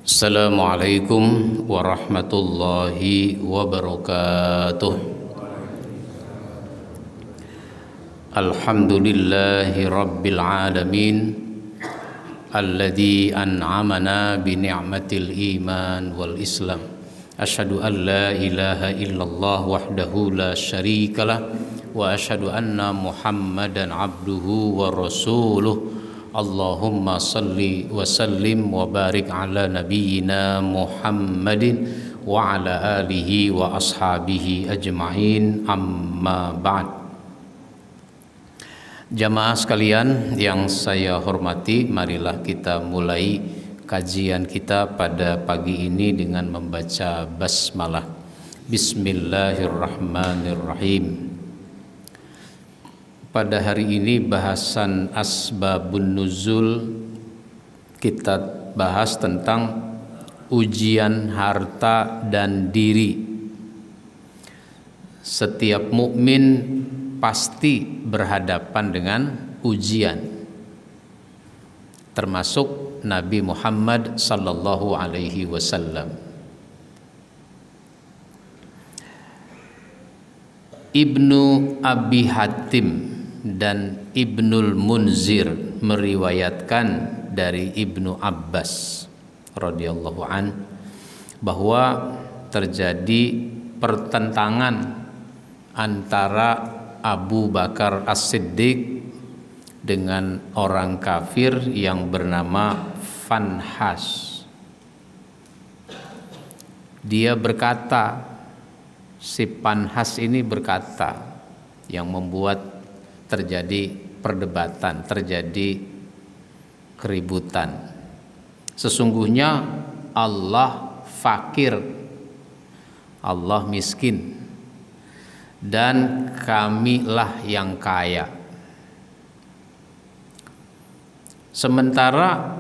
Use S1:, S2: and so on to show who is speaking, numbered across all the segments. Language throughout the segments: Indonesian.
S1: Assalamualaikum warahmatullahi wabarakatuh. Alhamdulillahi rabbil alamin alladzi an'amana bi ni'matil iman wal islam. Asyhadu an la ilaha illallah wahdahu la syarikalah wa asyhadu anna Muhammadan abduhu wa rasuluh. Allahumma salli wa sallim wa barik ala nabiyyina Muhammadin wa ala alihi wa ashabihi ajma'in, amma ba'd. Jamaah sekalian yang saya hormati, marilah kita mulai kajian kita pada pagi ini dengan membaca basmalah. Bismillahirrahmanirrahim. Pada hari ini bahasan asbabun nuzul, kita bahas tentang ujian harta dan diri. Setiap mukmin pasti berhadapan dengan ujian, termasuk Nabi Muhammad sallallahu alaihi wasallam. Ibnu Abi Hatim dan Ibnul Munzir meriwayatkan dari Ibnu Abbas radhiyallahu an bahwa terjadi pertentangan antara Abu Bakar As-Siddiq dengan orang kafir yang bernama Fanhas. Dia berkata, si Fanhas ini berkata, yang membuat terjadi perdebatan, terjadi keributan. Sesungguhnya Allah fakir, Allah miskin, dan kamilah yang kaya. Sementara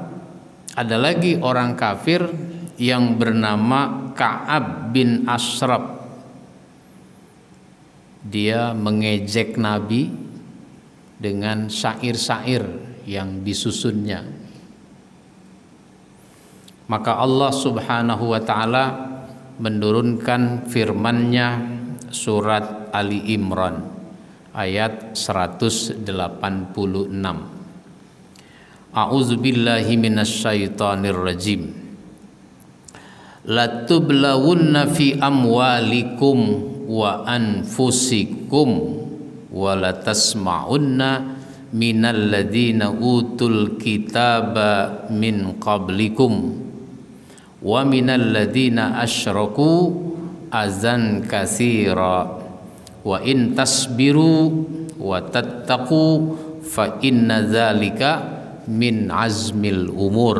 S1: ada lagi orang kafir yang bernama Ka'ab bin Ashraf. Dia mengejek Nabi dengan syair-syair yang disusunnya. Maka Allah Subhanahu wa ta'ala menurunkan firman-Nya surat Ali Imran ayat 186. A'udzubillahi minasyaitonir rajim. Latublawunna fi amwalikum wa anfusikum wa latasma'unna minal ladzina utul kitaba min qablikum wa minal ladzina asyraku azan katsira wa in tasbiru wa tattaqu fa inna dzalika min azmil umur.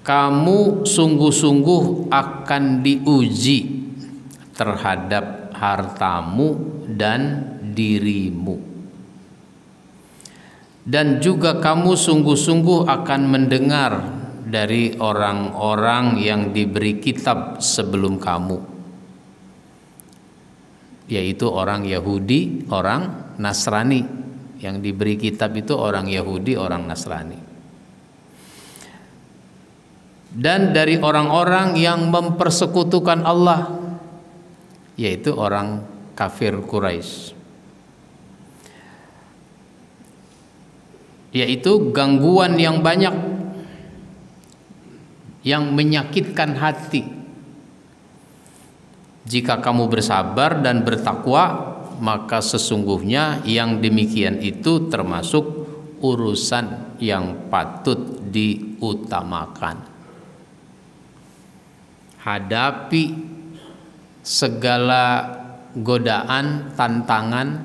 S1: Kamu sungguh-sungguh akan diuji terhadap hartamu dan dirimu, dan juga kamu sungguh-sungguh akan mendengar dari orang-orang yang diberi kitab sebelum kamu, yaitu orang Yahudi, orang Nasrani. Yang diberi kitab itu orang Yahudi, orang Nasrani, dan dari orang-orang yang mempersekutukan Allah, yaitu orang kafir Quraisy. Yaitu gangguan yang banyak yang menyakitkan hati. Jika kamu bersabar dan bertakwa, maka sesungguhnya yang demikian itu termasuk urusan yang patut diutamakan. Hadapi segala godaan, tantangan,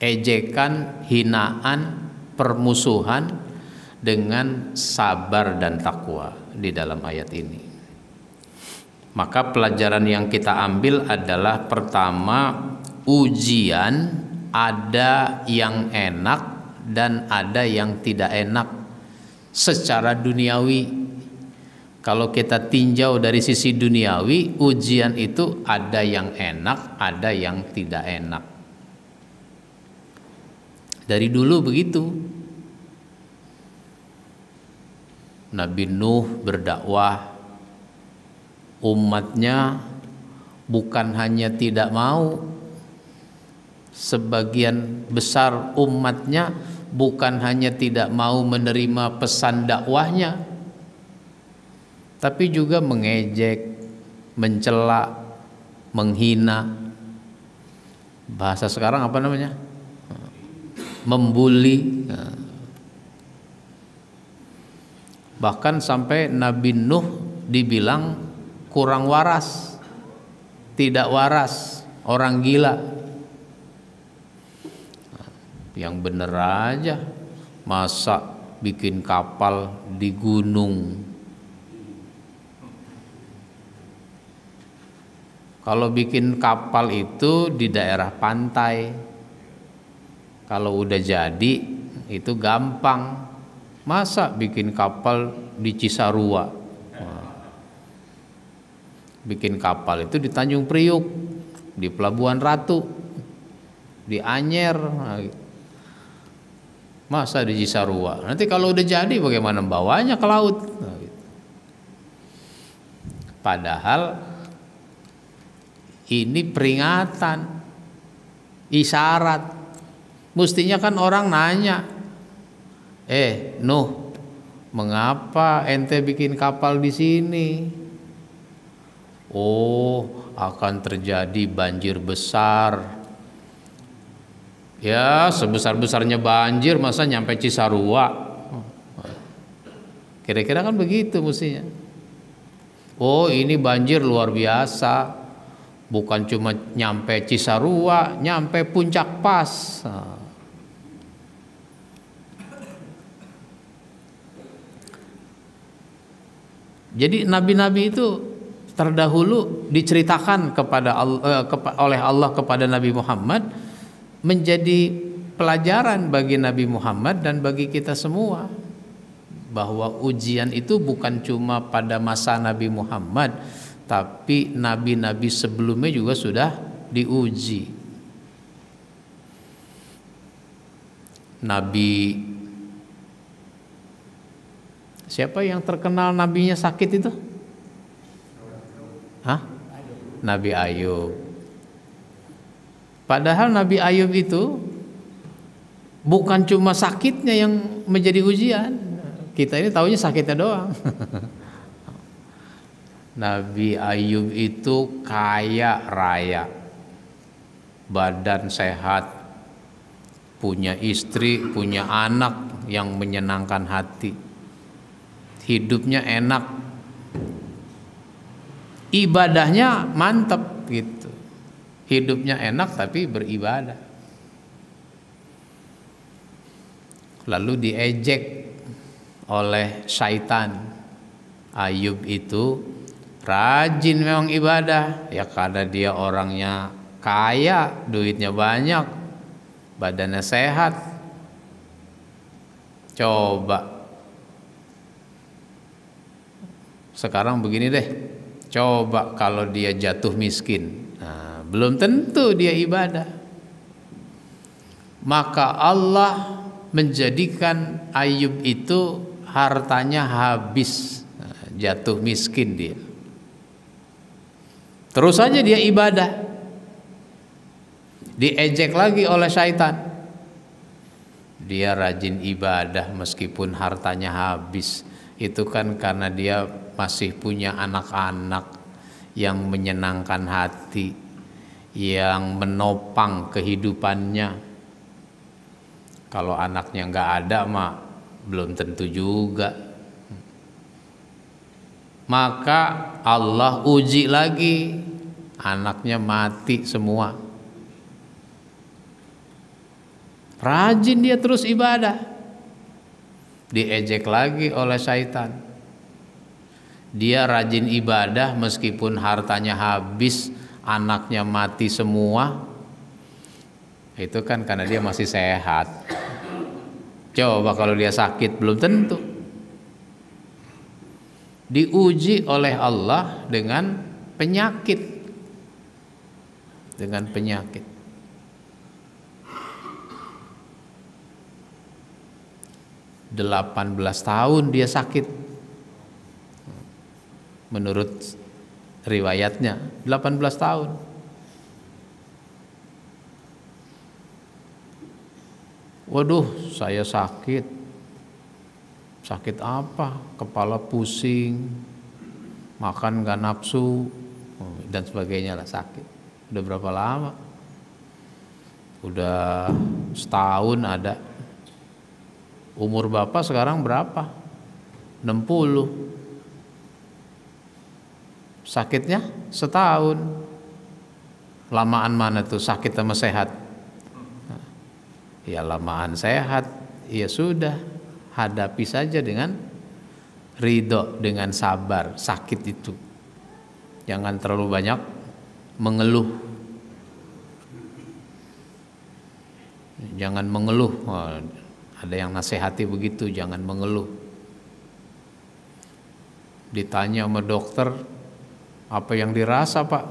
S1: ejekan, hinaan, permusuhan dengan sabar dan takwa di dalam ayat ini. Maka pelajaran yang kita ambil adalah, pertama, ujian ada yang enak dan ada yang tidak enak secara duniawi. Kalau kita tinjau dari sisi duniawi, ujian itu ada yang enak, ada yang tidak enak. Dari dulu begitu. Nabi Nuh berdakwah, umatnya bukan hanya tidak mau, sebagian besar umatnya bukan hanya tidak mau menerima pesan dakwahnya, tapi juga mengejek, mencela, menghina. Bahasa sekarang apa namanya? Membuli. Bahkan sampai Nabi Nuh dibilang kurang waras, tidak waras, orang gila. Yang bener aja, masa bikin kapal di gunung? Kalau bikin kapal itu di daerah pantai, kalau udah jadi itu gampang. Masa bikin kapal di Cisarua? Bikin kapal itu di Tanjung Priuk, di Pelabuhan Ratu, di Anyer. Masa di Cisarua? Nanti kalau udah jadi bagaimana bawanya ke laut? Padahal ini peringatan, isyarat. Mestinya kan orang nanya, Nuh, mengapa ente bikin kapal di sini? Oh, akan terjadi banjir besar. Ya, sebesar-besarnya banjir masa nyampe Cisarua? Kira-kira kan begitu mestinya. Oh, ini banjir luar biasa. Bukan cuma nyampe Cisarua, nyampe Puncak Pas. Jadi nabi-nabi itu terdahulu diceritakan oleh Allah kepada Nabi Muhammad, menjadi pelajaran bagi Nabi Muhammad dan bagi kita semua, bahwa ujian itu bukan cuma pada masa Nabi Muhammad, tapi nabi-nabi sebelumnya juga sudah diuji. Nabi siapa yang terkenal nabinya sakit itu? Nabi Ayub. Padahal Nabi Ayub itu bukan cuma sakitnya yang menjadi ujian. Kita ini taunya sakitnya doang. Nabi Ayub itu kaya raya, badan sehat, punya istri, punya anak yang menyenangkan hati, hidupnya enak, ibadahnya mantep gitu. Hidupnya enak tapi beribadah. Lalu diejek oleh syaitan. Ayub itu rajin memang ibadah, ya karena dia orangnya kaya, duitnya banyak, badannya sehat. Coba sekarang begini deh, coba kalau dia jatuh miskin, belum tentu dia ibadah. Maka Allah menjadikan Ayub itu hartanya habis, jatuh miskin dia. Terus saja dia ibadah, diejek lagi oleh syaitan. Dia rajin ibadah meskipun hartanya habis. Itu kan karena dia masih punya anak-anak yang menyenangkan hati, yang menopang kehidupannya. Kalau anaknya nggak ada mah belum tentu juga. Maka Allah uji lagi, anaknya mati semua. Rajin dia terus ibadah, diejek lagi oleh syaitan. Dia rajin ibadah meskipun hartanya habis, anaknya mati semua. Itu kan karena dia masih sehat. Coba kalau dia sakit, belum tentu. Diuji oleh Allah dengan penyakit. Dengan penyakit. 18 tahun dia sakit. menurut riwayatnya 18 tahun. Waduh, saya sakit. Sakit apa? Kepala pusing, makan gak nafsu, dan sebagainya lah, sakit. Udah berapa lama? Udah setahun ada. Umur Bapak sekarang berapa? 60. Sakitnya setahun. Lamaan mana tuh sakit sama sehat? Ya lamaan sehat. Ya sudah, hadapi saja dengan ridho, dengan sabar sakit itu. Jangan terlalu banyak mengeluh. Jangan mengeluh. Ada yang nasihati begitu, jangan mengeluh. Ditanya sama dokter, apa yang dirasa Pak?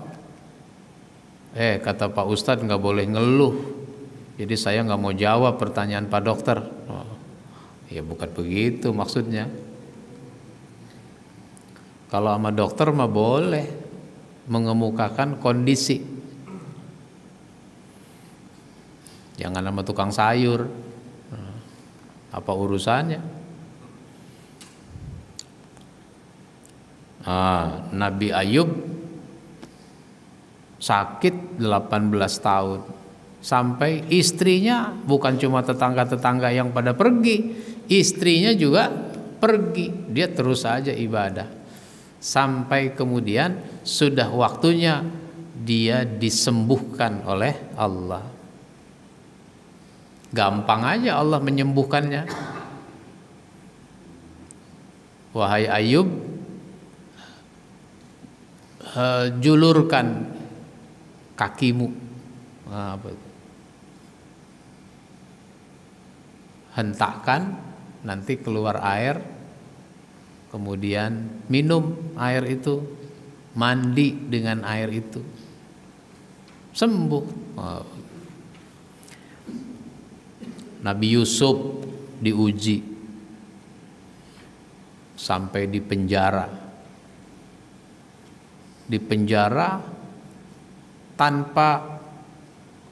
S1: Kata Pak Ustadz nggak boleh ngeluh. Jadi saya nggak mau jawab pertanyaan Pak Dokter. Ya bukan begitu maksudnya. Kalau sama dokter mah boleh mengemukakan kondisi. Jangan sama tukang sayur. Apa urusannya? Nabi Ayub sakit 18 tahun. Sampai istrinya, bukan cuma tetangga-tetangga yang pada pergi, istrinya juga pergi. Dia terus saja ibadah. Sampai kemudian sudah waktunya dia disembuhkan oleh Allah. Gampang aja Allah menyembuhkannya. Wahai Ayub, julurkan kakimu. Hentakkan, nanti keluar air, kemudian minum air itu, mandi dengan air itu, sembuh. Nabi Yusuf diuji sampai di penjara. Di penjara tanpa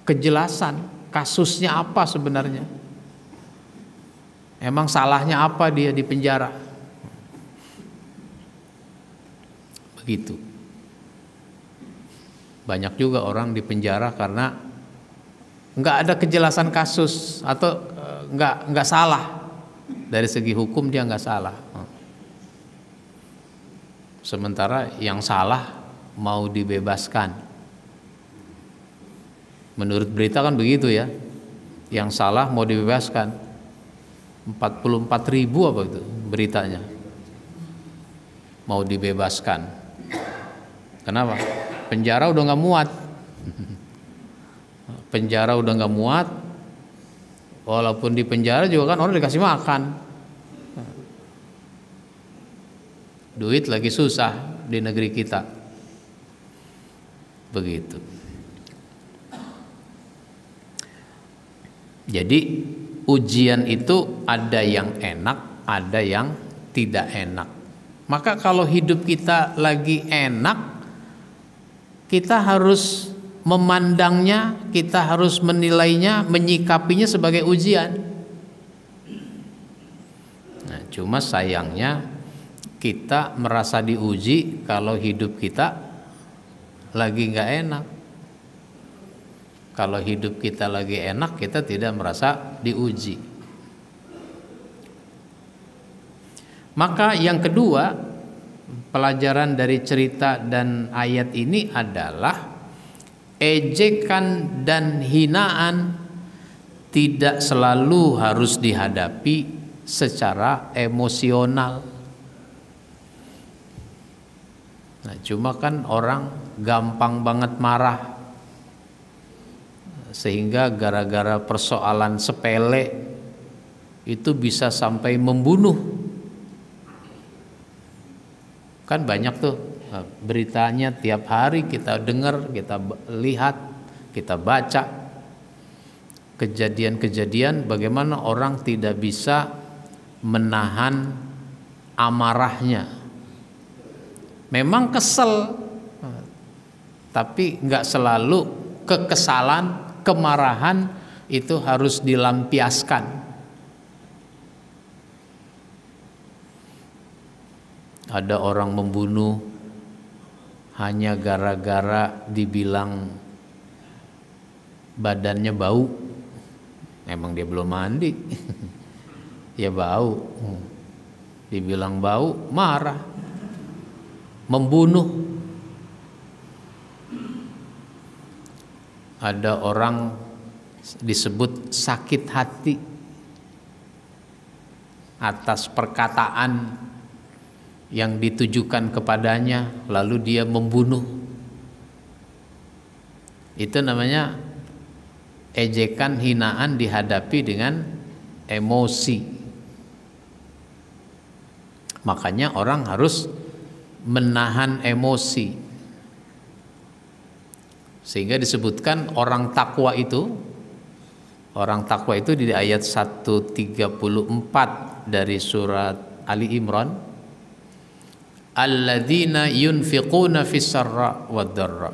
S1: kejelasan kasusnya apa sebenarnya. Emang salahnya apa dia di penjara? Begitu. Banyak juga orang di penjara karena nggak ada kejelasan kasus atau nggak salah. Dari segi hukum dia nggak salah. Sementara yang salah mau dibebaskan. Menurut berita kan begitu ya. Yang salah mau dibebaskan. 44.000 apa itu beritanya. Mau dibebaskan. Kenapa? Penjara udah nggak muat. Penjara udah nggak muat. Walaupun di penjara juga kan orang dikasih makan. Duit lagi susah di negeri kita. Begitu. Jadi ujian itu ada yang enak, ada yang tidak enak. Maka kalau hidup kita lagi enak, kita harus memandangnya, kita harus menilainya, menyikapinya sebagai ujian. Nah, cuma sayangnya kita merasa diuji kalau hidup kita lagi nggak enak. Kalau hidup kita lagi enak, kita tidak merasa diuji. Maka yang kedua, pelajaran dari cerita dan ayat ini adalah ejekan dan hinaan tidak selalu harus dihadapi secara emosional. Nah, cuma kan orang gampang banget marah. Sehingga gara-gara persoalan sepele itu bisa sampai membunuh. Kan banyak tuh beritanya tiap hari kita dengar, kita lihat, kita baca kejadian-kejadian bagaimana orang tidak bisa menahan amarahnya. Memang kesel, tapi nggak selalu kekesalan, kemarahan itu harus dilampiaskan. Ada orang membunuh hanya gara-gara dibilang badannya bau. Emang dia belum mandi. Ya bau. Dibilang bau, marah. Membunuh. Ada orang disebut sakit hati atas perkataan yang ditujukan kepadanya, lalu dia membunuh. Itu namanya ejekan, hinaan dihadapi dengan emosi. Makanya orang harus menahan emosi. Sehingga disebutkan orang takwa itu di ayat 134 dari surat Ali Imran, alladzina yunfiquna fis-sarra wad-dharra.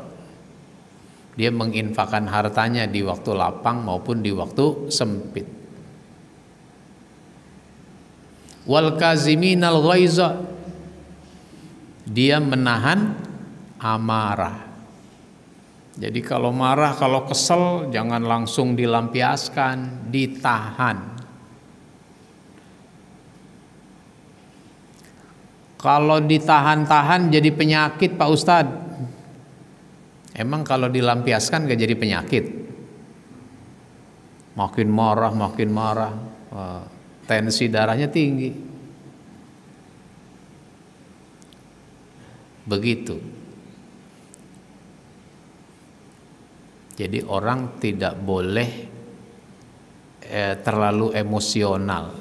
S1: Dia menginfakkan hartanya di waktu lapang maupun di waktu sempit. Wal kaziminal ghaiza. Dia menahan amarah. Jadi kalau marah, kalau kesel jangan langsung dilampiaskan, ditahan. Kalau ditahan-tahan jadi penyakit Pak Ustadz. Emang kalau dilampiaskan gak jadi penyakit? Makin marah, tensi darahnya tinggi. Begitu. Jadi orang tidak boleh terlalu emosional.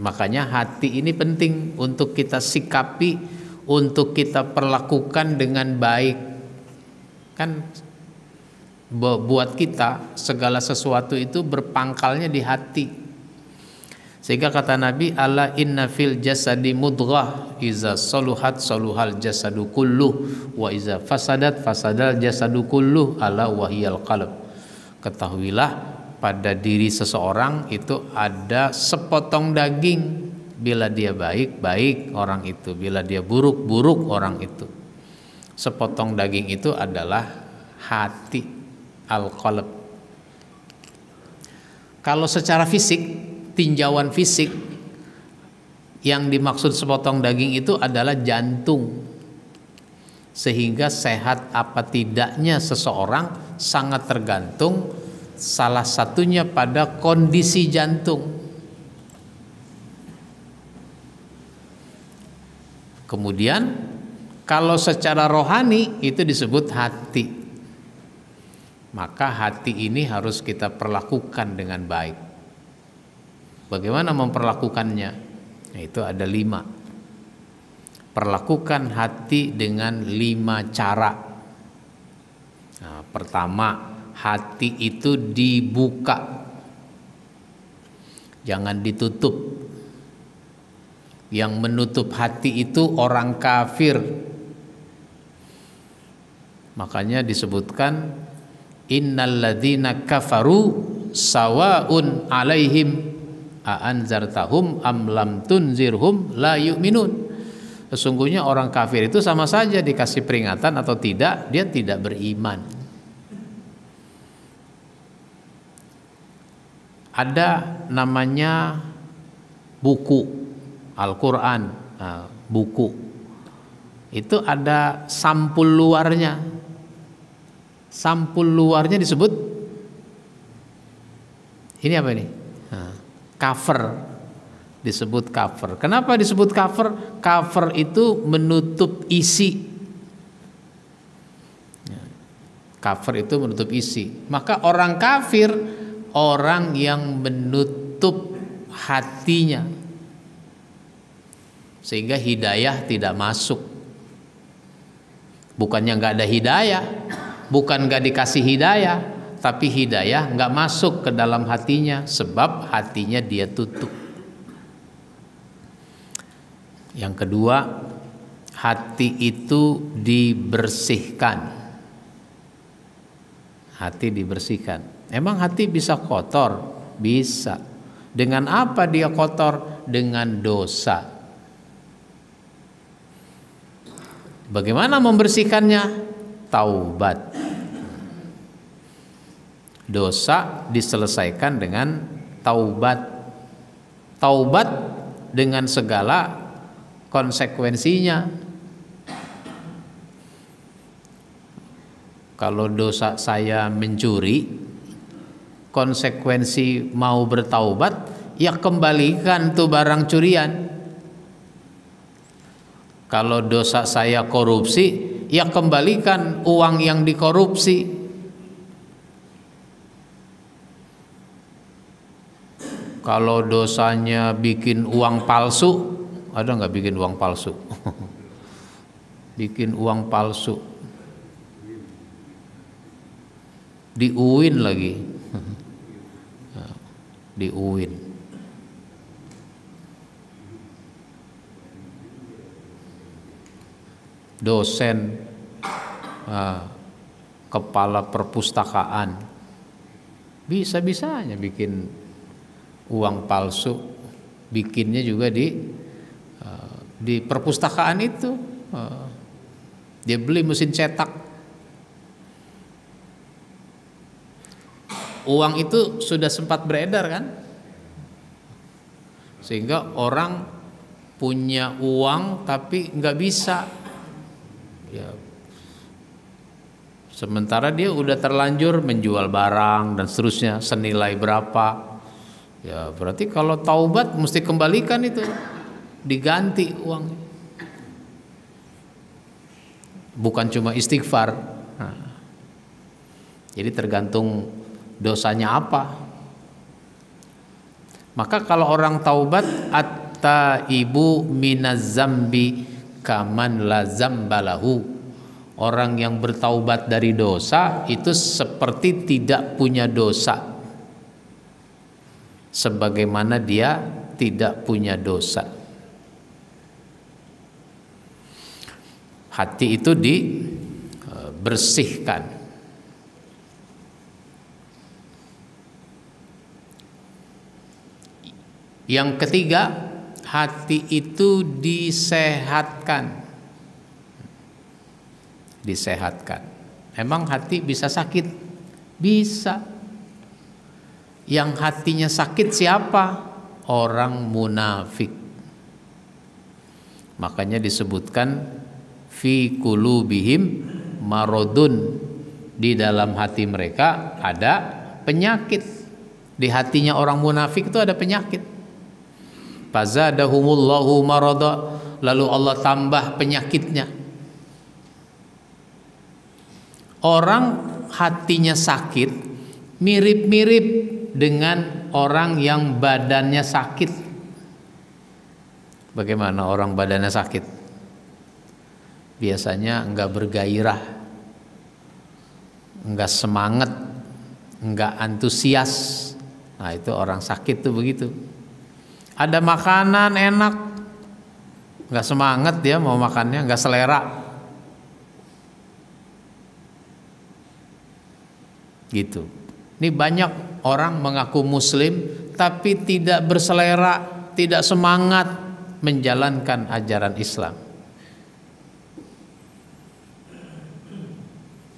S1: Makanya hati ini penting untuk kita sikapi, untuk kita perlakukan dengan baik. Kan buat kita segala sesuatu itu berpangkalnya di hati. Sehingga kata Nabi, ala inna fil jasadi mudghah, iza saluhat saluhal jasadu kulluh, wa iza fasadat fasadal jasadu kulluh, ala wahiyal qalb. Ketahuilah pada diri seseorang itu ada sepotong daging. Bila dia baik, baik orang itu. Bila dia buruk, buruk orang itu. Sepotong daging itu adalah hati, al-qalb. Kalau secara fisik, tinjauan fisik, yang dimaksud sepotong daging itu adalah jantung. Sehingga sehat apa tidaknya seseorang sangat tergantung salah satunya pada kondisi jantung. Kemudian kalau secara rohani itu disebut hati. Maka hati ini harus kita perlakukan dengan baik. Bagaimana memperlakukannya? Nah, itu ada 5. Perlakukan hati dengan 5 cara. Nah, pertama, hati itu dibuka, jangan ditutup. Yang menutup hati itu orang kafir. Makanya disebutkan innal ladzina kafaru sawaun alaihim a'anzartahum am lam tunzirhum la yu'minun. Sesungguhnya orang kafir itu sama saja dikasih peringatan atau tidak, dia tidak beriman. Ada namanya buku Al-Quran, buku itu ada sampul luarnya. Sampul luarnya disebut ini apa ini? Cover, disebut cover. Kenapa disebut cover? Cover itu menutup isi. Cover itu menutup isi. Maka orang kafir, orang yang menutup hatinya, sehingga hidayah tidak masuk. Bukannya nggak ada hidayah, bukan nggak dikasih hidayah, tapi hidayah nggak masuk ke dalam hatinya sebab hatinya dia tutup. Yang kedua, hati itu dibersihkan. Hati dibersihkan. Emang hati bisa kotor? Bisa. Dengan apa dia kotor? Dengan dosa. Bagaimana membersihkannya? Taubat. Dosa diselesaikan dengan taubat. Taubat dengan segala konsekuensinya. Kalau dosa saya mencuri, konsekuensi mau bertaubat, ya kembalikan tuh barang curian. Kalau dosa saya korupsi, ya kembalikan uang yang dikorupsi. Kalau dosanya bikin uang palsu, ada nggak bikin uang palsu? Bikin uang palsu. Di UIN lagi. Di UIN. Dosen, kepala perpustakaan, bisa-bisanya bikin uang palsu. Bikinnya juga di perpustakaan itu. Dia beli mesin cetak. Uang itu sudah sempat beredar kan, sehingga orang punya uang tapi nggak bisa, ya, sementara dia udah terlanjur menjual barang dan seterusnya senilai berapa, ya berarti kalau taubat mesti kembalikan itu, diganti uang, bukan cuma istighfar. Nah, jadi tergantung dosanya apa. Maka kalau orang taubat, at-taibu minaz zambi kaman la zambalahu. Orang yang bertaubat dari dosa itu seperti tidak punya dosa, sebagaimana dia tidak punya dosa. Hati itu dibersihkan. Yang ketiga, hati itu disehatkan. Disehatkan. Emang hati bisa sakit? Bisa. Yang hatinya sakit siapa? Orang munafik. Makanya disebutkan fi qulubihim maradun. Di dalam hati mereka ada penyakit. Di hatinya orang munafik itu ada penyakit. Fazadahumullahu marada, lalu Allah tambah penyakitnya. Orang hatinya sakit mirip-mirip dengan orang yang badannya sakit. Bagaimana orang badannya sakit? Biasanya enggak bergairah, enggak semangat, enggak antusias. Nah, itu orang sakit tuh begitu. Ada makanan enak, nggak semangat dia mau makannya, nggak selera. Gitu. Ini banyak orang mengaku muslim tapi tidak berselera, tidak semangat menjalankan ajaran Islam.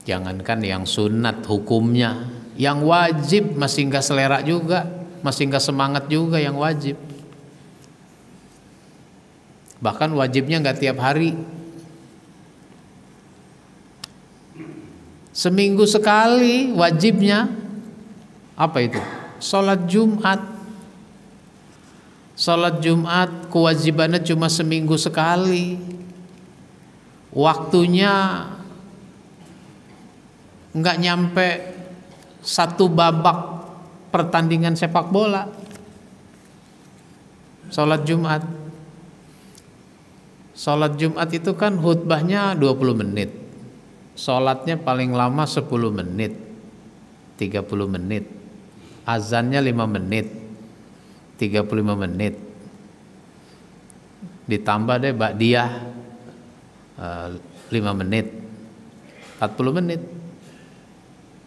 S1: Jangankan yang sunat hukumnya, yang wajib masih nggak selera juga, masih nggak semangat juga yang wajib. Bahkan wajibnya nggak tiap hari, seminggu sekali wajibnya. Apa itu? Sholat Jumat. Sholat Jumat kewajibannya cuma seminggu sekali. Waktunya nggak nyampe satu babak pertandingan sepak bola. Sholat Jumat. Sholat Jumat itu kan khutbahnya 20 menit. Sholatnya paling lama 10 menit, 30 menit. Azannya 5 menit, 35 menit. Ditambah deh ba'diyah 5 menit, 40 menit.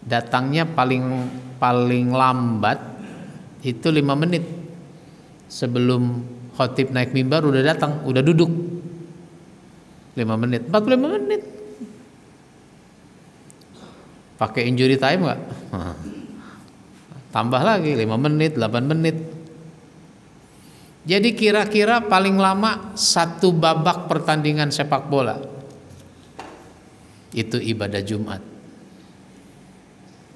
S1: Datangnya paling lambat itu 5 menit sebelum khotib naik mimbar udah datang, udah duduk. 5 menit, 45 menit. Pakai injury time nggak? Tambah lagi 5 menit, 8 menit. Jadi kira-kira paling lama 1 babak pertandingan sepak bola itu ibadah Jumat.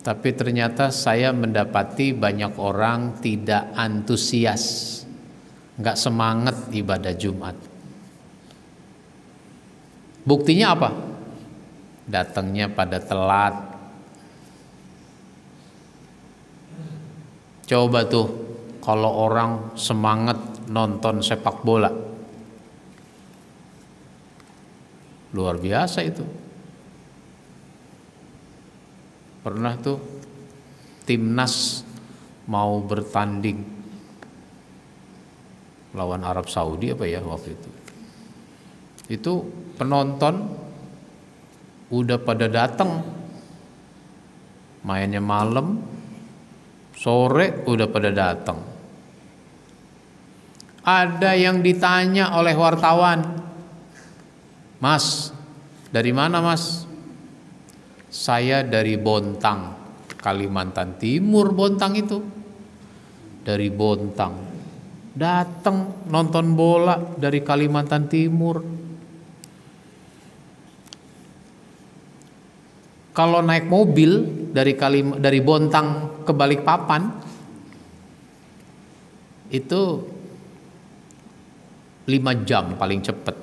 S1: Tapi ternyata saya mendapati banyak orang tidak antusias, nggak semangat ibadah Jumat. Buktinya apa? Datangnya pada telat. Coba tuh kalau orang semangat nonton sepak bola, luar biasa itu. Pernah tuh timnas mau bertanding lawan Arab Saudi apa ya waktu itu. Itu penonton udah pada datang, mainnya malam, sore udah pada datang. Ada yang ditanya oleh wartawan, "Mas, dari mana Mas?" "Saya dari Bontang, Kalimantan Timur." Bontang itu dari Bontang, datang nonton bola dari Kalimantan Timur. Kalau naik mobil dari Bontang ke Balikpapan itu 5 jam paling cepat.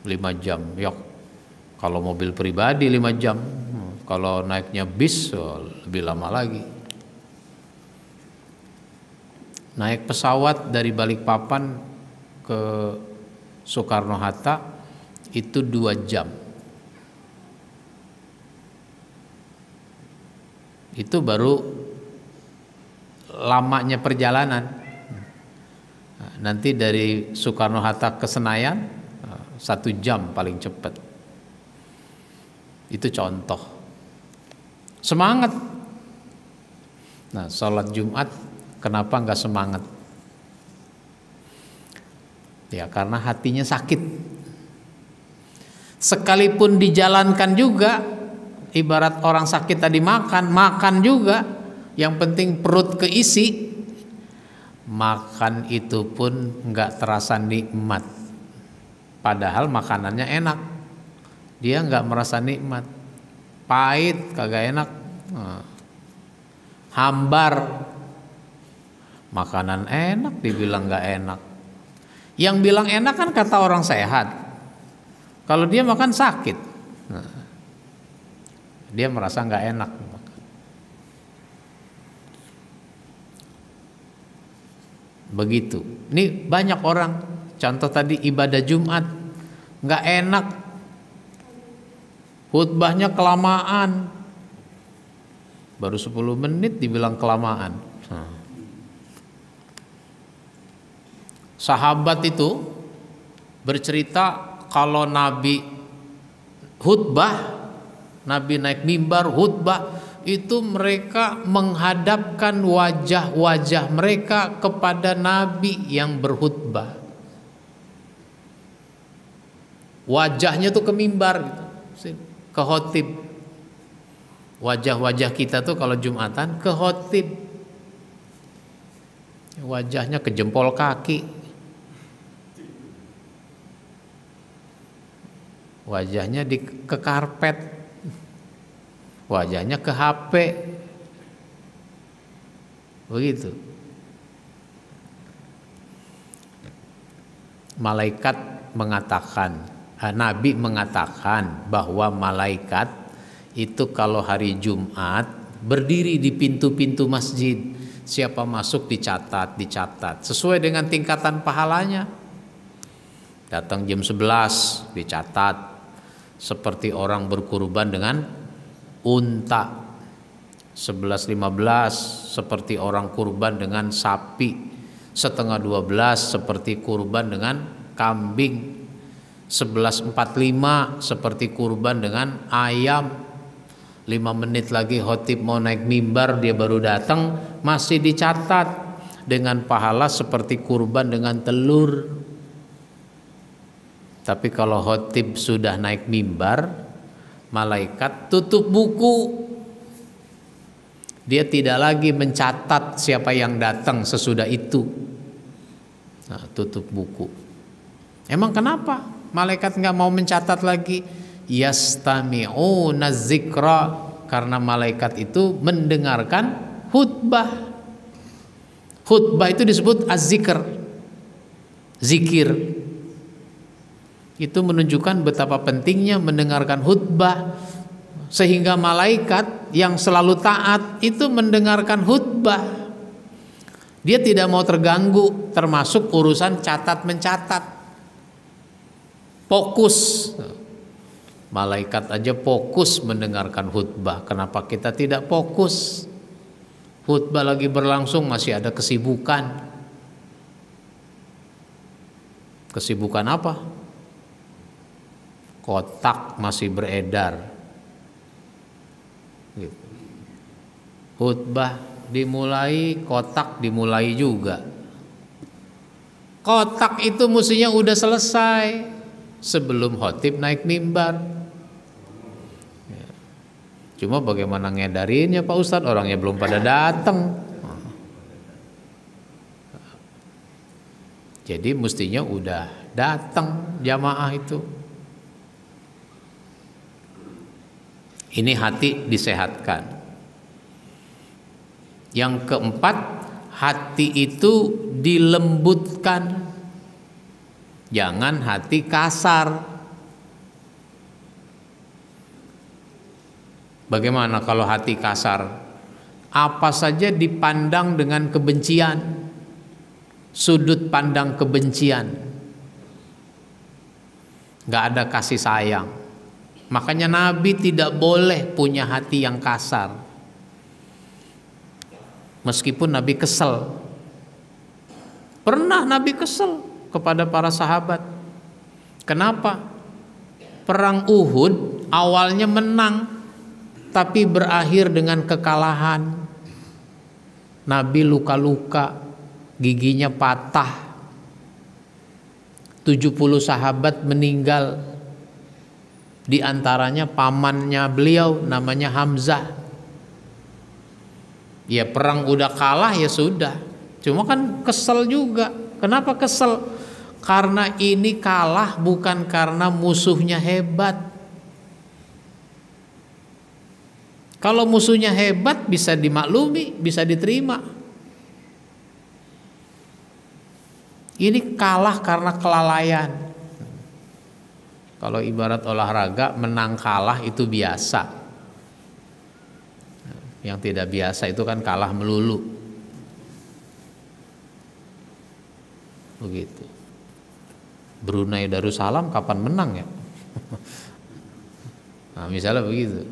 S1: 5 jam. Ya, kalau mobil pribadi 5 jam. Kalau naiknya bis lebih lama lagi. Naik pesawat dari Balikpapan ke Soekarno-Hatta itu 2 jam. Itu baru lamanya perjalanan. Nanti dari Soekarno-Hatta ke Senayan 1 jam paling cepat. Itu contoh. Semangat. Nah, sholat Jumat kenapa nggak semangat? Ya karena hatinya sakit. Sekalipun dijalankan juga, ibarat orang sakit tadi makan juga, yang penting perut keisi. Makan itu pun nggak terasa nikmat, padahal makanannya enak. Dia nggak merasa nikmat, pahit, kagak enak. Hambar, makanan enak dibilang nggak enak. Yang bilang enak kan kata orang sehat. Kalau dia makan sakit, dia merasa nggak enak. Begitu. Ini banyak orang. Contoh tadi ibadah Jumat nggak enak, khutbahnya kelamaan, baru 10 menit dibilang kelamaan. Sahabat itu bercerita kalau Nabi khutbah, Nabi naik mimbar khutbah, itu mereka menghadapkan wajah-wajah mereka kepada Nabi yang berkhutbah. Wajahnya tuh ke mimbar gitu, ke khotib. Wajah-wajah kita tuh kalau Jumatan ke khotib, wajahnya ke jempol kaki, wajahnya ke karpet, wajahnya ke HP. Begitu. Malaikat mengatakan, Nabi mengatakan bahwa malaikat itu kalau hari Jumat berdiri di pintu-pintu masjid. Siapa masuk dicatat sesuai dengan tingkatan pahalanya. Datang jam 11 dicatat seperti orang berkurban dengan unta. 11.15 seperti orang kurban dengan sapi. 11:30 seperti kurban dengan kambing. 11.45 seperti kurban dengan ayam. 5 menit lagi khotib mau naik mimbar, dia baru datang, masih dicatat dengan pahala seperti kurban dengan telur. Tapi kalau khotib sudah naik mimbar, malaikat tutup buku. Dia tidak lagi mencatat siapa yang datang sesudah itu. Nah, tutup buku. Emang kenapa malaikat nggak mau mencatat lagi? Yastami'una dzikra, karena malaikat itu mendengarkan khutbah. Khutbah itu disebut az-zikr, zikir. Itu menunjukkan betapa pentingnya mendengarkan khutbah, sehingga malaikat yang selalu taat itu mendengarkan khutbah. Dia tidak mau terganggu, termasuk urusan catat mencatat. Fokus. Malaikat aja fokus mendengarkan khutbah. Kenapa kita tidak fokus? Khutbah lagi berlangsung, masih ada kesibukan. Kesibukan apa? Kotak masih beredar. Khutbah dimulai, kotak dimulai juga. Kotak itu mestinya udah selesai sebelum khotib naik mimbar. Cuma bagaimana ngedarinnya Pak Ustadz, orangnya belum pada datang. Jadi mestinya udah datang jamaah itu. Ini hati disehatkan. Yang keempat, hati itu dilembutkan. Jangan hati kasar. Bagaimana kalau hati kasar? Apa saja dipandang dengan kebencian, sudut pandang kebencian, gak ada kasih sayang. Makanya Nabi tidak boleh punya hati yang kasar. Meskipun Nabi kesel. Pernah Nabi kesel kepada para sahabat. Kenapa? Perang Uhud awalnya menang, tapi berakhir dengan kekalahan. Nabi luka-luka, giginya patah. 70 sahabat meninggal. Di antaranya pamannya beliau namanya Hamzah. Ya perang udah kalah ya sudah. Cuma kan kesel juga. Kenapa kesel? Karena ini kalah bukan karena musuhnya hebat. Kalau musuhnya hebat bisa dimaklumi, bisa diterima. Ini kalah karena kelalaian. Kalau ibarat olahraga, menang kalah itu biasa. Yang tidak biasa itu kan kalah melulu. Begitu. Brunei Darussalam kapan menang ya? Nah, misalnya begitu.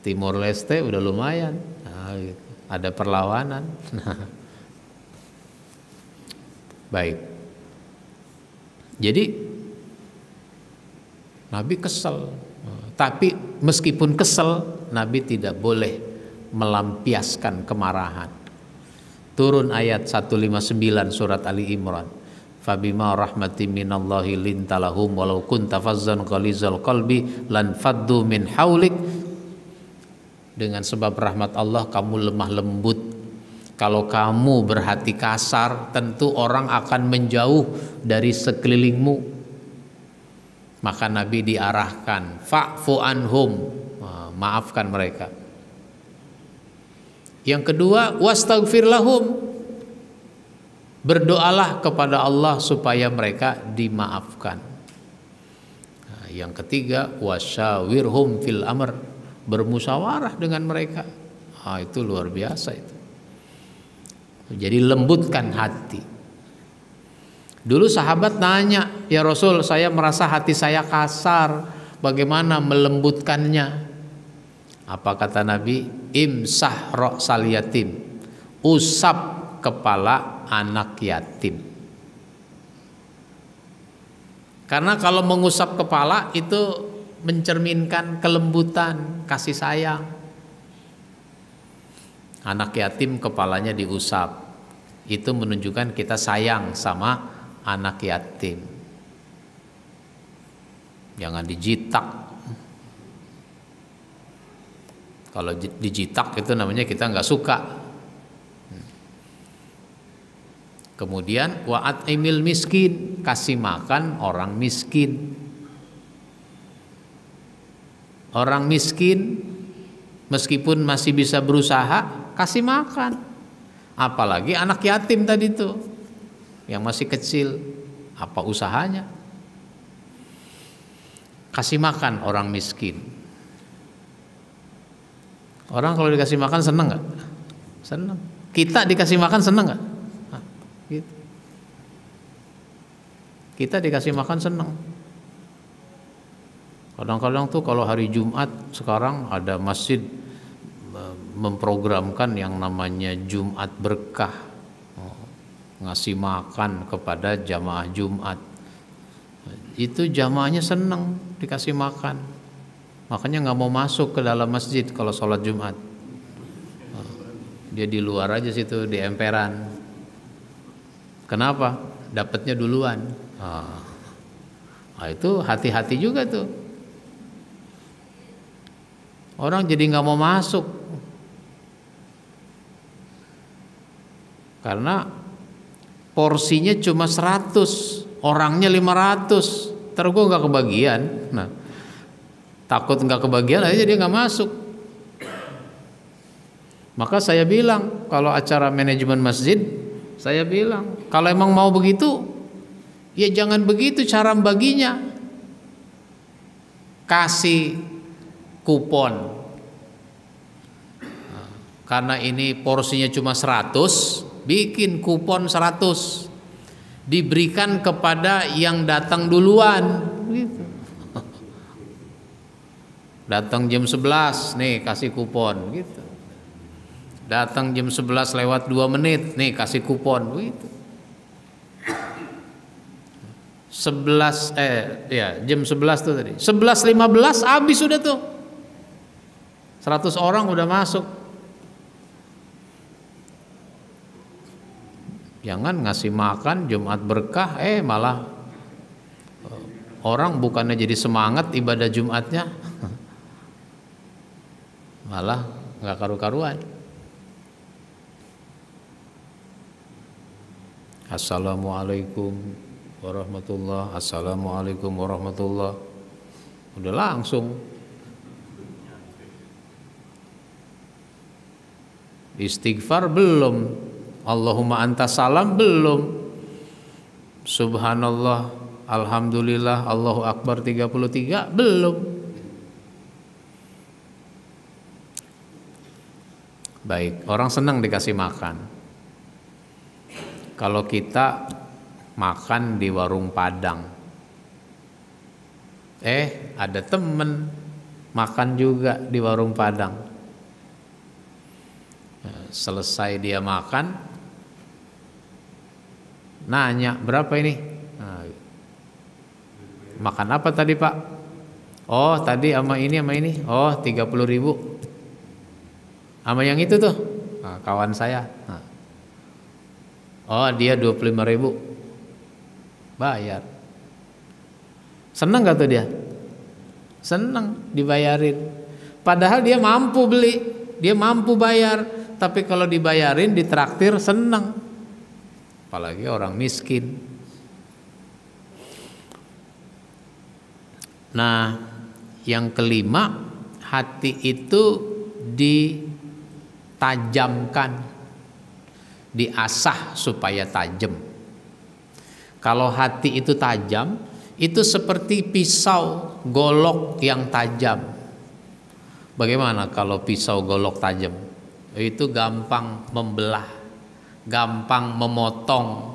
S1: Timor Leste udah lumayan. Nah, gitu. Ada perlawanan. Baik. Jadi Nabi kesel, tapi meskipun kesel, Nabi tidak boleh melampiaskan kemarahan. Turun ayat 159 surat Ali Imran. Fabima rahmatin minallahi lintalahum walau kunta fazzan ghalizal qalbi lan faddu min haulik. Dengan sebab rahmat Allah kamu lemah lembut. Kalau kamu berhati kasar, tentu orang akan menjauh dari sekelilingmu. Maka Nabi diarahkan, fa'fu anhum, maafkan mereka. Yang kedua, wastaghfir lahum, berdoalah kepada Allah supaya mereka dimaafkan. Nah, yang ketiga, wasyawirhum fil amr, bermusyawarah dengan mereka. Itu luar biasa itu. Jadi lembutkan hati. Dulu sahabat nanya, ya Rasul, saya merasa hati saya kasar, bagaimana melembutkannya? Apa kata Nabi? Imsah ra'sal yatim, usap kepala anak yatim. Karena kalau mengusap kepala itu mencerminkan kelembutan, kasih sayang. Anak yatim kepalanya diusap, itu menunjukkan kita sayang sama anak yatim. Jangan dijitak. Kalau dijitak itu namanya kita nggak suka. Kemudian wa'at imil miskin, kasih makan orang miskin. Orang miskin meskipun masih bisa berusaha, kasih makan. Apalagi anak yatim tadi tuh yang masih kecil, apa usahanya? Kasih makan orang miskin. Orang kalau dikasih makan seneng nggak? Seneng. Kita dikasih makan seneng nggak? Gitu. Kita dikasih makan seneng. Kadang-kadang tuh kalau hari Jumat sekarang ada masjid memprogramkan yang namanya Jumat Berkah, ngasih makan kepada jamaah Jumat. Itu jamaahnya seneng dikasih makan, makanya nggak mau masuk ke dalam masjid kalau sholat Jumat. Dia di luar aja situ, di emperan. Kenapa? Dapatnya duluan. Nah, itu hati-hati juga tuh. Orang jadi nggak mau masuk karena porsinya cuma 100, orangnya 500. Ntar gue nggak kebagian. Nah, takut nggak kebagian aja dia nggak masuk. Maka saya bilang kalau acara manajemen masjid, saya bilang kalau emang mau begitu, ya jangan begitu cara baginya. Kasih kupon. Nah, karena ini porsinya cuma 100, bikin kupon 100. Diberikan kepada yang datang duluan. Gitu. Datang jam 11, nih kasih kupon gitu. Datang jam 11 lewat 2 menit, nih kasih kupon begitu. 11 jam 11 tuh tadi. 11.15 habis sudah tuh. 100 orang udah masuk. Jangan ngasih makan Jumat Berkah, malah orang bukannya jadi semangat ibadah Jumatnya, malah nggak karu-karuan. Assalamualaikum warahmatullah. Assalamualaikum warahmatullah. Udah langsung. Istighfar belum. Allahumma anta salam belum. Subhanallah, alhamdulillah, Allahu akbar 33 belum. Baik, orang senang dikasih makan. Kalau kita makan di warung Padang, ada temen makan juga di warung Padang. Selesai dia makan, nanya berapa ini? Makan apa tadi Pak? Oh tadi sama ini. Oh 30.000. Sama yang itu tuh, kawan saya. Oh dia 25.000. Bayar. Seneng gak tuh dia? Seneng dibayarin. Padahal dia mampu beli, dia mampu bayar. Tapi kalau dibayarin, ditraktir, seneng. Apalagi orang miskin. Nah, yang kelima, hati itu ditajamkan, diasah supaya tajam. Kalau hati itu tajam, itu seperti pisau golok yang tajam. Bagaimana kalau pisau golok tajam? Itu gampang membelah, gampang memotong.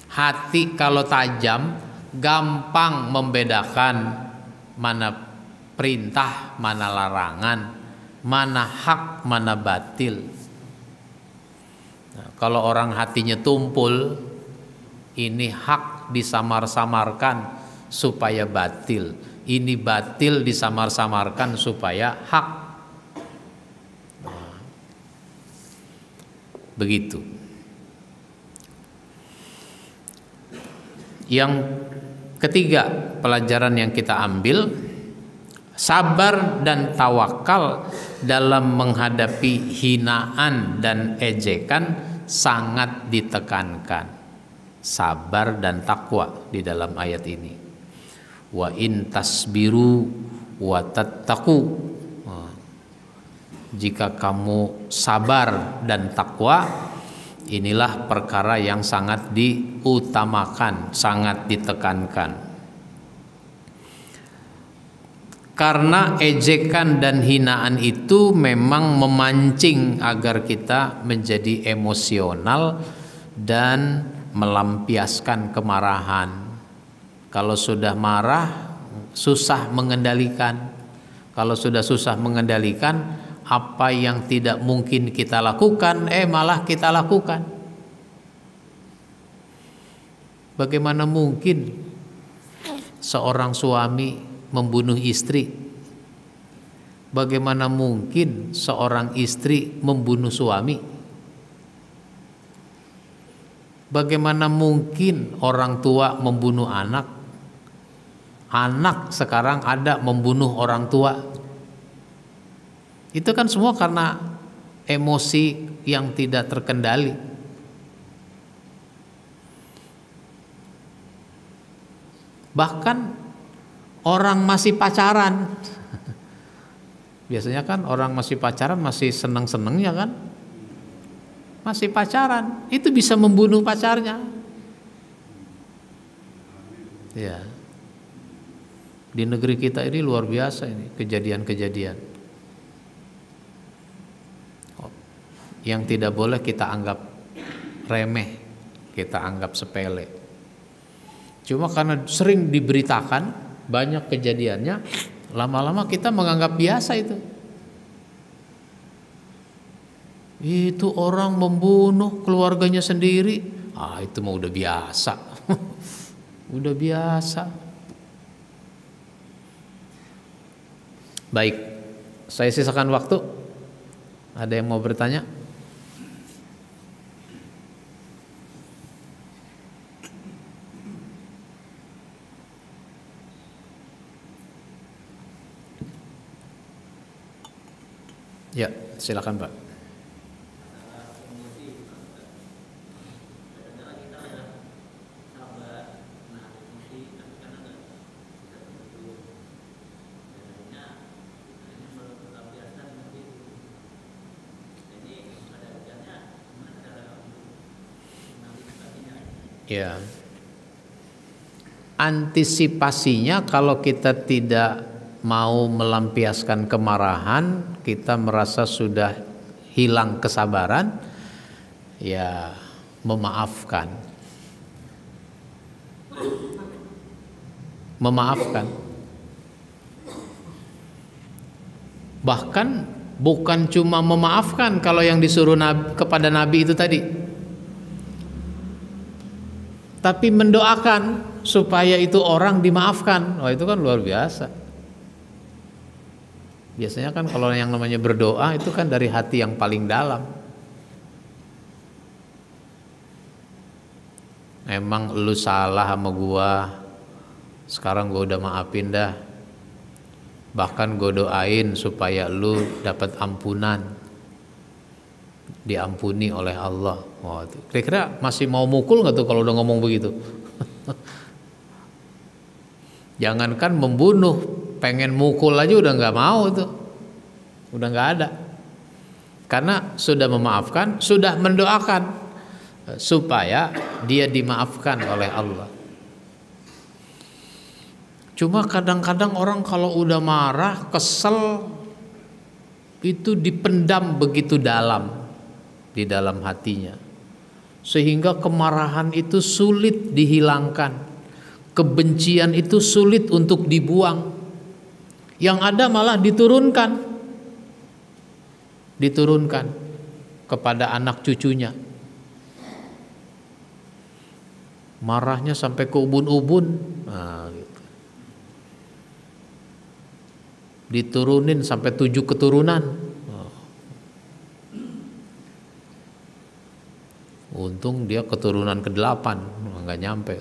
S1: Hati kalau tajam, gampang membedakan mana perintah, mana larangan, mana hak, mana batil. Nah, kalau orang hatinya tumpul, ini hak, hak disamar-samarkan supaya batil. Ini batil disamar-samarkan supaya hak. Begitu. Yang ketiga, pelajaran yang kita ambil, sabar dan tawakal dalam menghadapi hinaan dan ejekan sangat ditekankan. Sabar dan takwa di dalam ayat ini. Wa in tasbiru wa tattaqu. Jika kamu sabar dan takwa, inilah perkara yang sangat diutamakan, sangat ditekankan. Karena ejekan dan hinaan itu memang memancing agar kita menjadi emosional dan melampiaskan kemarahan. Kalau sudah marah, susah mengendalikan. Kalau sudah susah mengendalikan, apa yang tidak mungkin kita lakukan, malah kita lakukan. Bagaimana mungkin seorang suami membunuh istri? Bagaimana mungkin seorang istri membunuh suami? Bagaimana mungkin orang tua membunuh anak? Anak sekarang ada membunuh orang tua. Itu kan semua karena emosi yang tidak terkendali. Bahkan orang masih pacaran, biasanya kan orang masih pacaran masih seneng-senengnya kan, masih pacaran itu bisa membunuh pacarnya. Ya, di negeri kita ini luar biasa ini kejadian-kejadian yang tidak boleh kita anggap remeh, kita anggap sepele. Cuma karena sering diberitakan banyak kejadiannya, lama-lama kita menganggap biasa itu. Itu orang membunuh keluarganya sendiri, itu mah udah biasa. Udah biasa. Baik, saya sisakan waktu. Ada yang mau bertanya? Ya, silakan Pak. Ya. Antisipasinya kalau kita tidak mau melampiaskan kemarahan, kita merasa sudah hilang kesabaran, ya memaafkan. Memaafkan. Bahkan bukan cuma memaafkan kalau yang disuruh kepada Nabi itu tadi, tapi mendoakan supaya itu orang dimaafkan. Wah, itu kan luar biasa. Biasanya kan kalau yang namanya berdoa itu kan dari hati yang paling dalam. Emang lu salah sama gua, sekarang gua udah maafin dah. Bahkan gua doain supaya lu dapat ampunan, diampuni oleh Allah. Wah, kira-kira masih mau mukul nggak tuh kalau udah ngomong begitu? Jangankan membunuh, pengen mukul aja udah nggak mau tuh, udah nggak ada. Karena sudah memaafkan, sudah mendoakan supaya dia dimaafkan oleh Allah. Cuma kadang-kadang orang kalau udah marah, kesel, itu dipendam begitu dalam di dalam hatinya, sehingga kemarahan itu sulit dihilangkan, kebencian itu sulit untuk dibuang, yang ada malah diturunkan kepada anak cucunya. marahnya sampai ke ubun-ubun. Nah, gitu. Diturunin sampai 7 keturunan. Untung dia keturunan ke-8, nggak nyampe.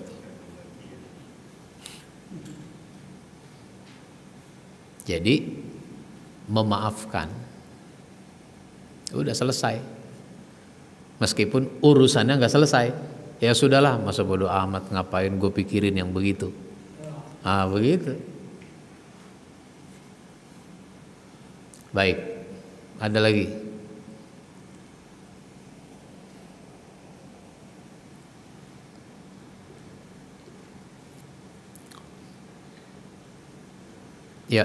S1: Jadi memaafkan, udah selesai. Meskipun urusannya nggak selesai, ya sudahlah, masa bodoh amat, ngapain gue pikirin yang begitu. Ah, begitu. Baik, ada lagi. Ya.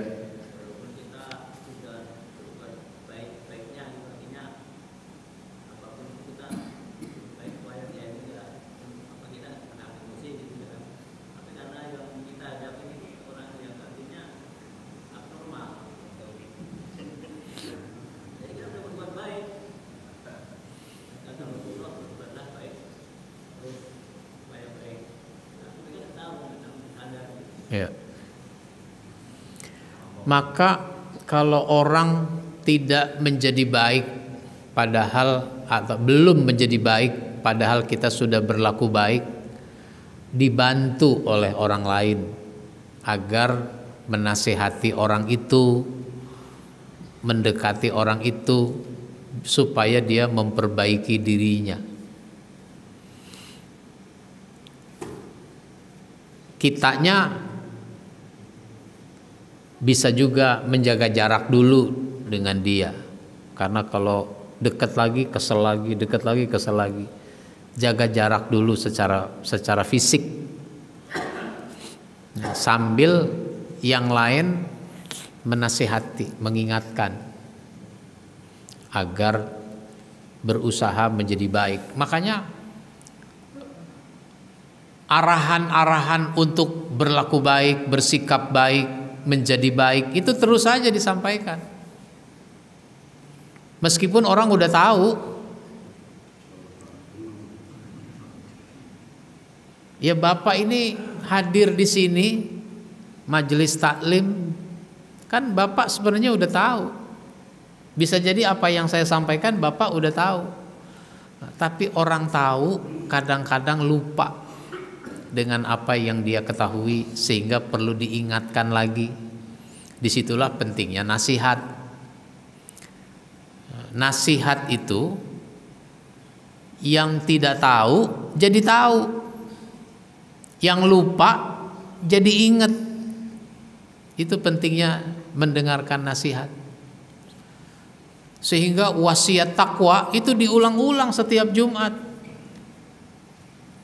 S1: Ya. Maka kalau orang tidak menjadi baik padahal, atau belum menjadi baik padahal kita sudah berlaku baik, dibantu oleh orang lain agar menasihati orang itu, mendekati orang itu supaya dia memperbaiki dirinya. Kitanya bisa juga menjaga jarak dulu dengan dia, karena kalau dekat lagi kesel lagi, dekat lagi kesel lagi. Jaga jarak dulu secara fisik, sambil yang lain menasihati, mengingatkan agar berusaha menjadi baik. Makanya arahan-arahan untuk berlaku baik, bersikap baik, menjadi baik itu terus saja disampaikan. Meskipun orang udah tahu, ya Bapak ini hadir di sini majelis taklim, kan Bapak sebenarnya udah tahu. Bisa jadi apa yang saya sampaikan Bapak udah tahu. Tapi orang tahu kadang-kadang lupa dengan apa yang dia ketahui, sehingga perlu diingatkan lagi. Disitulah pentingnya nasihat. Nasihat itu yang tidak tahu jadi tahu, yang lupa jadi ingat. Itu pentingnya mendengarkan nasihat. Sehingga wasiat takwa itu diulang-ulang setiap Jumat.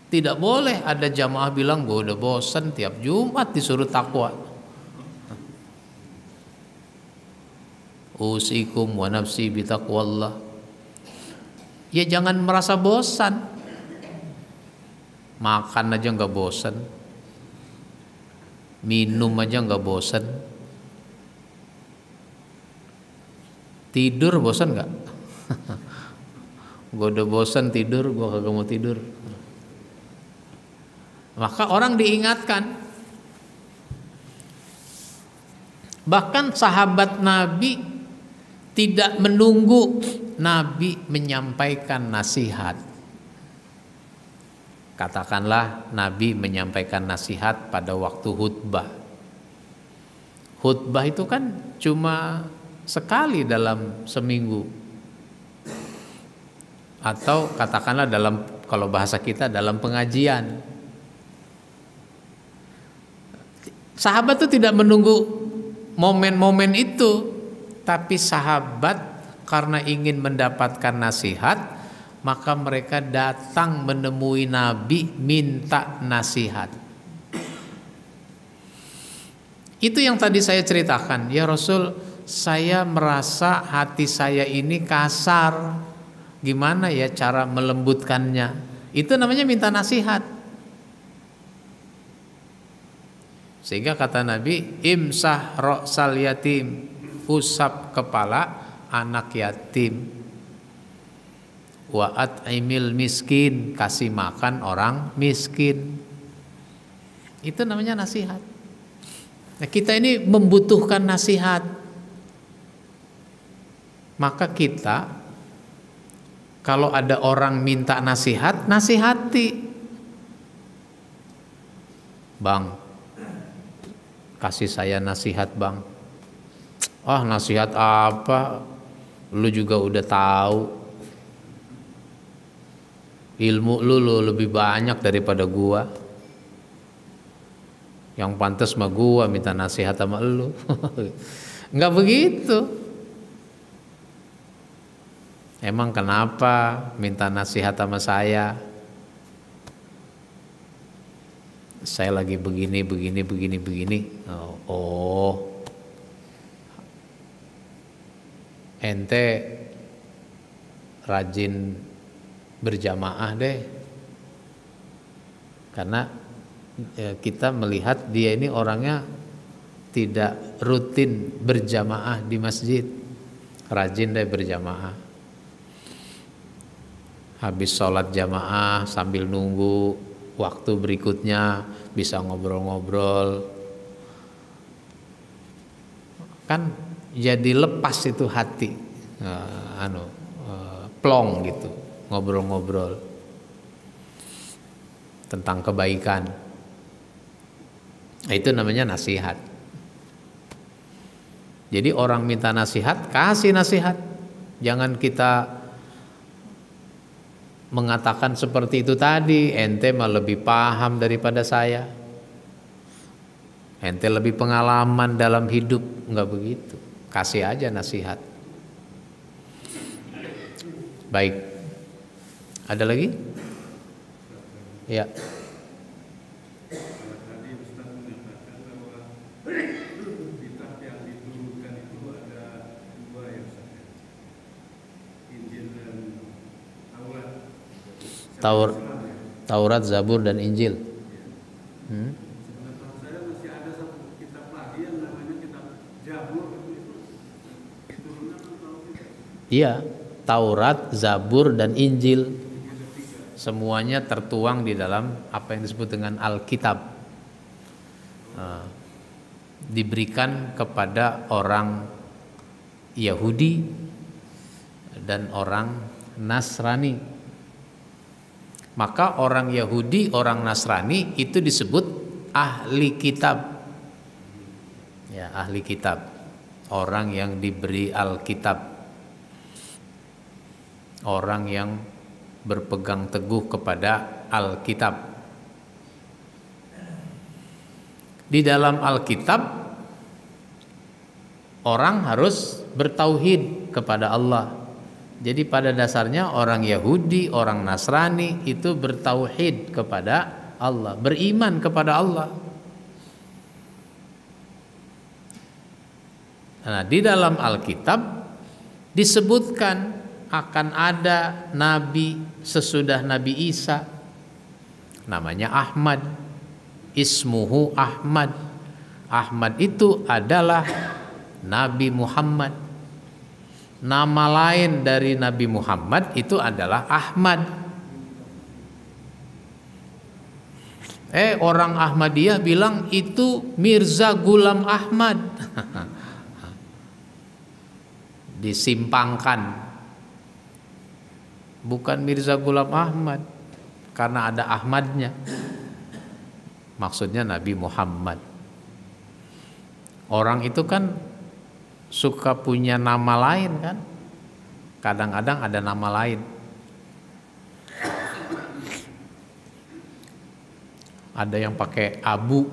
S1: Tidak boleh ada jamaah bilang gue udah bosan tiap Jumat disuruh takwa. Usikum wa nafsi bitaqwallah. Ya jangan merasa bosan. Makan aja nggak bosan, minum aja nggak bosan, tidur bosan nggak? Gue udah bosan tidur, gue kagak mau tidur. Maka orang diingatkan. Bahkan sahabat Nabi tidak menunggu Nabi menyampaikan nasihat. Katakanlah Nabi menyampaikan nasihat pada waktu khutbah. Khutbah itu kan cuma sekali dalam seminggu. Atau katakanlah dalam, kalau bahasa kita dalam pengajian. Sahabat itu tidak menunggu momen-momen itu, tapi sahabat karena ingin mendapatkan nasihat, maka mereka datang menemui Nabi minta nasihat. Itu yang tadi saya ceritakan, ya Rasul, saya merasa hati saya ini kasar, gimana ya cara melembutkannya? Itu namanya minta nasihat. Sehingga kata Nabi, imsah ra'sal yatim, usap kepala anak yatim. wa at'imil miskin, kasih makan orang miskin. Itu namanya nasihat. Nah, kita ini membutuhkan nasihat. Maka kita kalau ada orang minta nasihat, nasihati. Bang, kasih saya nasihat bang. Ah, nasihat apa? Lu juga udah tahu. Ilmu lu lebih banyak daripada gua. Yang pantas mah gua minta nasihat sama lu. Enggak begitu. Emang kenapa minta nasihat sama saya? Saya lagi begini. Oh, ente rajin berjamaah deh. Karena kita melihat dia ini orangnya tidak rutin berjamaah di masjid. Rajin deh berjamaah. Habis sholat jamaah sambil nunggu waktu berikutnya bisa ngobrol-ngobrol, kan jadi lepas itu hati, plong gitu, ngobrol-ngobrol tentang kebaikan. Nah, itu namanya nasihat. Jadi orang minta nasihat, kasih nasihat. Jangan kita mengatakan seperti itu tadi, ente mah lebih paham daripada saya, ente lebih pengalaman dalam hidup. Enggak begitu, kasih aja nasihat. Baik, ada lagi? Ya. Taurat, Zabur, dan Injil.
S2: Saya masih ada satu kitab lagi yang namanya kitab Zabur.
S1: Iya, Taurat, Zabur, dan Injil. Semuanya tertuang di dalam apa yang disebut dengan Alkitab. Diberikan kepada orang Yahudi dan orang Nasrani. Maka orang Yahudi, orang Nasrani itu disebut ahli kitab. Ya, ahli kitab. Orang yang diberi Alkitab. Orang yang berpegang teguh kepada Alkitab. Di dalam Alkitab orang harus bertauhid kepada Allah. Jadi pada dasarnya orang Yahudi, orang Nasrani itu bertauhid kepada Allah, beriman kepada Allah. Nah, di dalam Alkitab disebutkan akan ada nabi sesudah Nabi Isa, namanya Ahmad, ismuhu Ahmad. Ahmad itu adalah Nabi Muhammad. Nama lain dari Nabi Muhammad itu adalah Ahmad. Orang Ahmadiyah bilang itu Mirza Ghulam Ahmad. Disimpangkan. Bukan Mirza Ghulam Ahmad, karena ada Ahmadnya. Maksudnya Nabi Muhammad. Orang itu kan suka punya nama lain kan, kadang-kadang ada nama lain. Ada yang pakai Abu.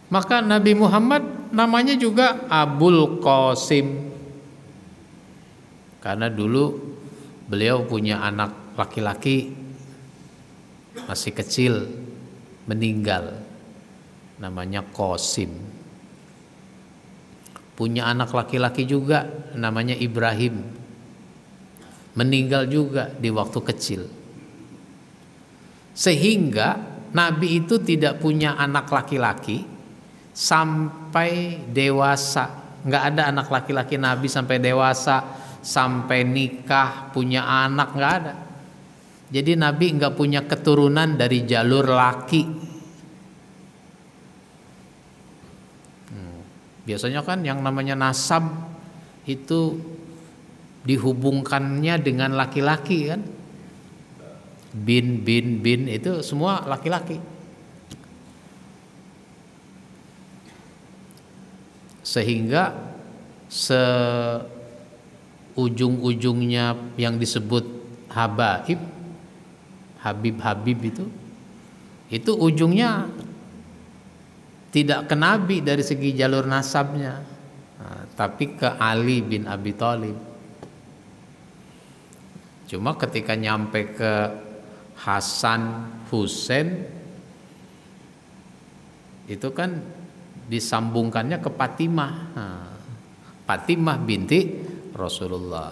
S1: Maka Nabi Muhammad namanya juga Abul Qasim, karena dulu beliau punya anak laki-laki masih kecil meninggal, namanya Qasim. Punya anak laki-laki juga namanya Ibrahim, meninggal juga di waktu kecil. Sehingga Nabi itu tidak punya anak laki-laki sampai dewasa. Nggak ada anak laki-laki Nabi sampai dewasa, sampai nikah punya anak, nggak ada. Jadi Nabi nggak punya keturunan dari jalur laki. Biasanya kan yang namanya nasab itu dihubungkannya dengan laki-laki kan. Bin itu semua laki-laki. Sehingga ujung-ujungnya yang disebut habaib, Habib itu ujungnya tidak ke Nabi dari segi jalur nasabnya, tapi ke Ali bin Abi Thalib. Cuma ketika nyampe ke Hasan Husain itu kan disambungkannya ke Fatimah, Fatimah binti Rasulullah.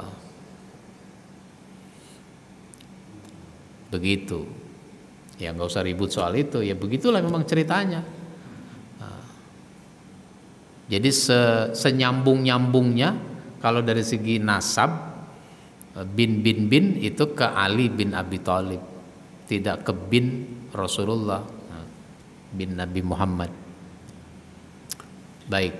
S1: Begitu. Ya nggak usah ribut soal itu. Ya begitulah memang ceritanya. Jadi senyambung-nyambungnya kalau dari segi nasab bin itu ke Ali bin Abi Thalib, tidak ke bin Rasulullah, bin Nabi Muhammad. Baik.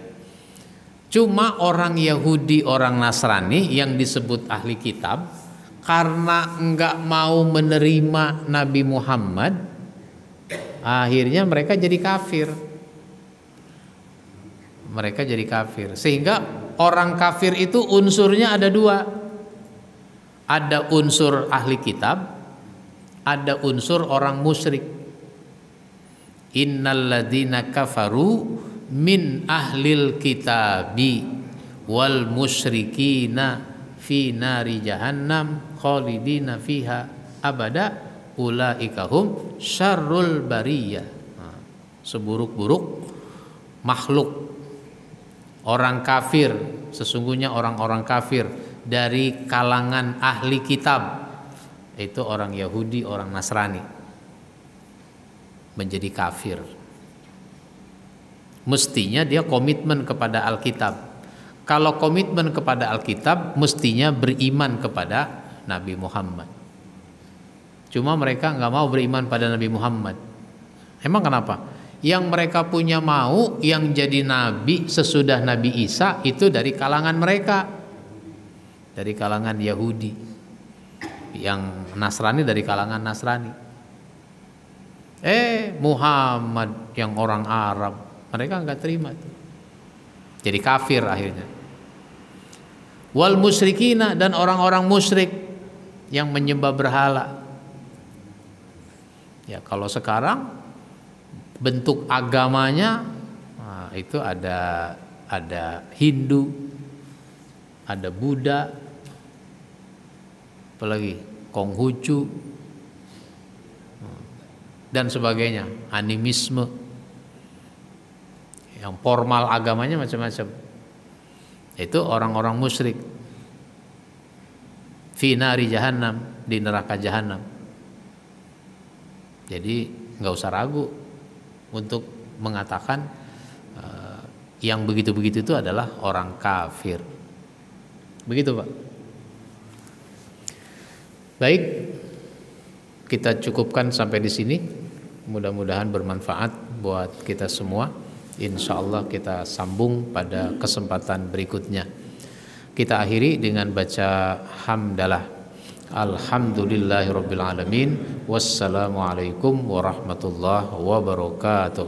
S1: Cuma orang Yahudi, orang Nasrani yang disebut ahli kitab, karena enggak mau menerima Nabi Muhammad, akhirnya mereka jadi kafir. Mereka jadi kafir. Sehingga orang kafir itu unsurnya ada dua. Ada unsur ahli kitab, ada unsur orang musyrik. Innalladzina kafaru min ahlil kitabi wal musyrikina fi nari jahannam khalidina fiha abada ulaika hum syarrul bariyah. Seburuk-buruk makhluk. Orang kafir, sesungguhnya orang-orang kafir dari kalangan ahli kitab itu orang Yahudi, orang Nasrani, menjadi kafir. Mestinya dia komitmen kepada Alkitab. Kalau komitmen kepada Alkitab, mestinya beriman kepada Nabi Muhammad. Cuma mereka nggak mau beriman pada Nabi Muhammad. Emang kenapa? Yang mereka punya mau yang jadi nabi sesudah Nabi Isa itu dari kalangan mereka, dari kalangan Yahudi. Yang Nasrani dari kalangan Nasrani. Muhammad yang orang Arab, mereka nggak terima tuh. Jadi kafir akhirnya. Wal musyrikina, dan orang-orang musyrik yang menyembah berhala. Ya kalau sekarang bentuk agamanya itu ada Hindu, ada Buddha, apalagi Konghucu dan sebagainya, animisme. Yang formal agamanya macam-macam. Itu orang-orang musyrik. Fi nari jahannam, di neraka jahannam. Jadi nggak usah ragu untuk mengatakan yang begitu-begitu itu adalah orang kafir. Begitu, Pak. Baik, kita cukupkan sampai di sini. Mudah-mudahan bermanfaat buat kita semua. Insya Allah kita sambung pada kesempatan berikutnya. Kita akhiri dengan baca hamdalah. Alhamdulillahirabbil alamin. Wassalamualaikum warahmatullahi wabarakatuh.